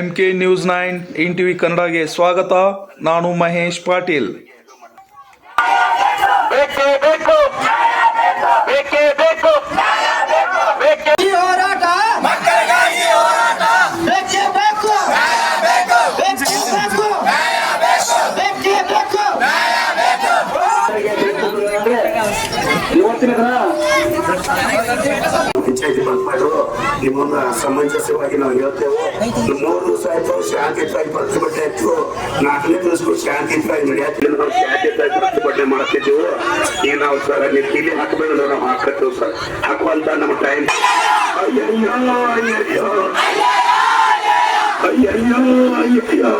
MK news 9 ಇನ್ TV ಕನ್ನಡಗೆ ಸ್ವಾಗತ. ನಾನು ಮಹೇಶ್ ಪಾಟೀಲ್. ಪಂಚಾಯತಿ ಬಂದ್ಮಾಡು ನಿಮ್ಮನ್ನ ಸಮಂಜಸವಾಗಿ ನಾವು ಹೇಳ್ತೇವೆ. 3 ದಿವಸ ಆಯ್ತು ಶಾಂತಿಯುತವಾಗಿ ಪ್ರತಿಭಟನೆ ಆಯ್ತು. 4ನೇ ದಿವಸಕ್ಕೂ ಶಾಂತಿಯುತವಾಗಿ ನಡೆಯತ್ತೆ. ನಾವು ಶಾಂತಿಯುತವಾಗಿ ಪ್ರತಿಭಟನೆ ಮಾಡ್ತಿದ್ದೆವು. ಈಗ ನಾವು ಸರ್ ನೀವು ಕಿಲಿ ಹಾಕಬೇಡ, ನಾವು ಹಾಕತ್ತೇವೆ ಸರ್. ಹಾಕುವಂತ ನಮ್ಮ ಟೈಮ್ ಅಯ್ಯಯ್ಯೋ ಅಯ್ಯಯ್ಯೋ ಅಯ್ಯಯ್ಯೋ ಅಯ್ಯಯ್ಯೋ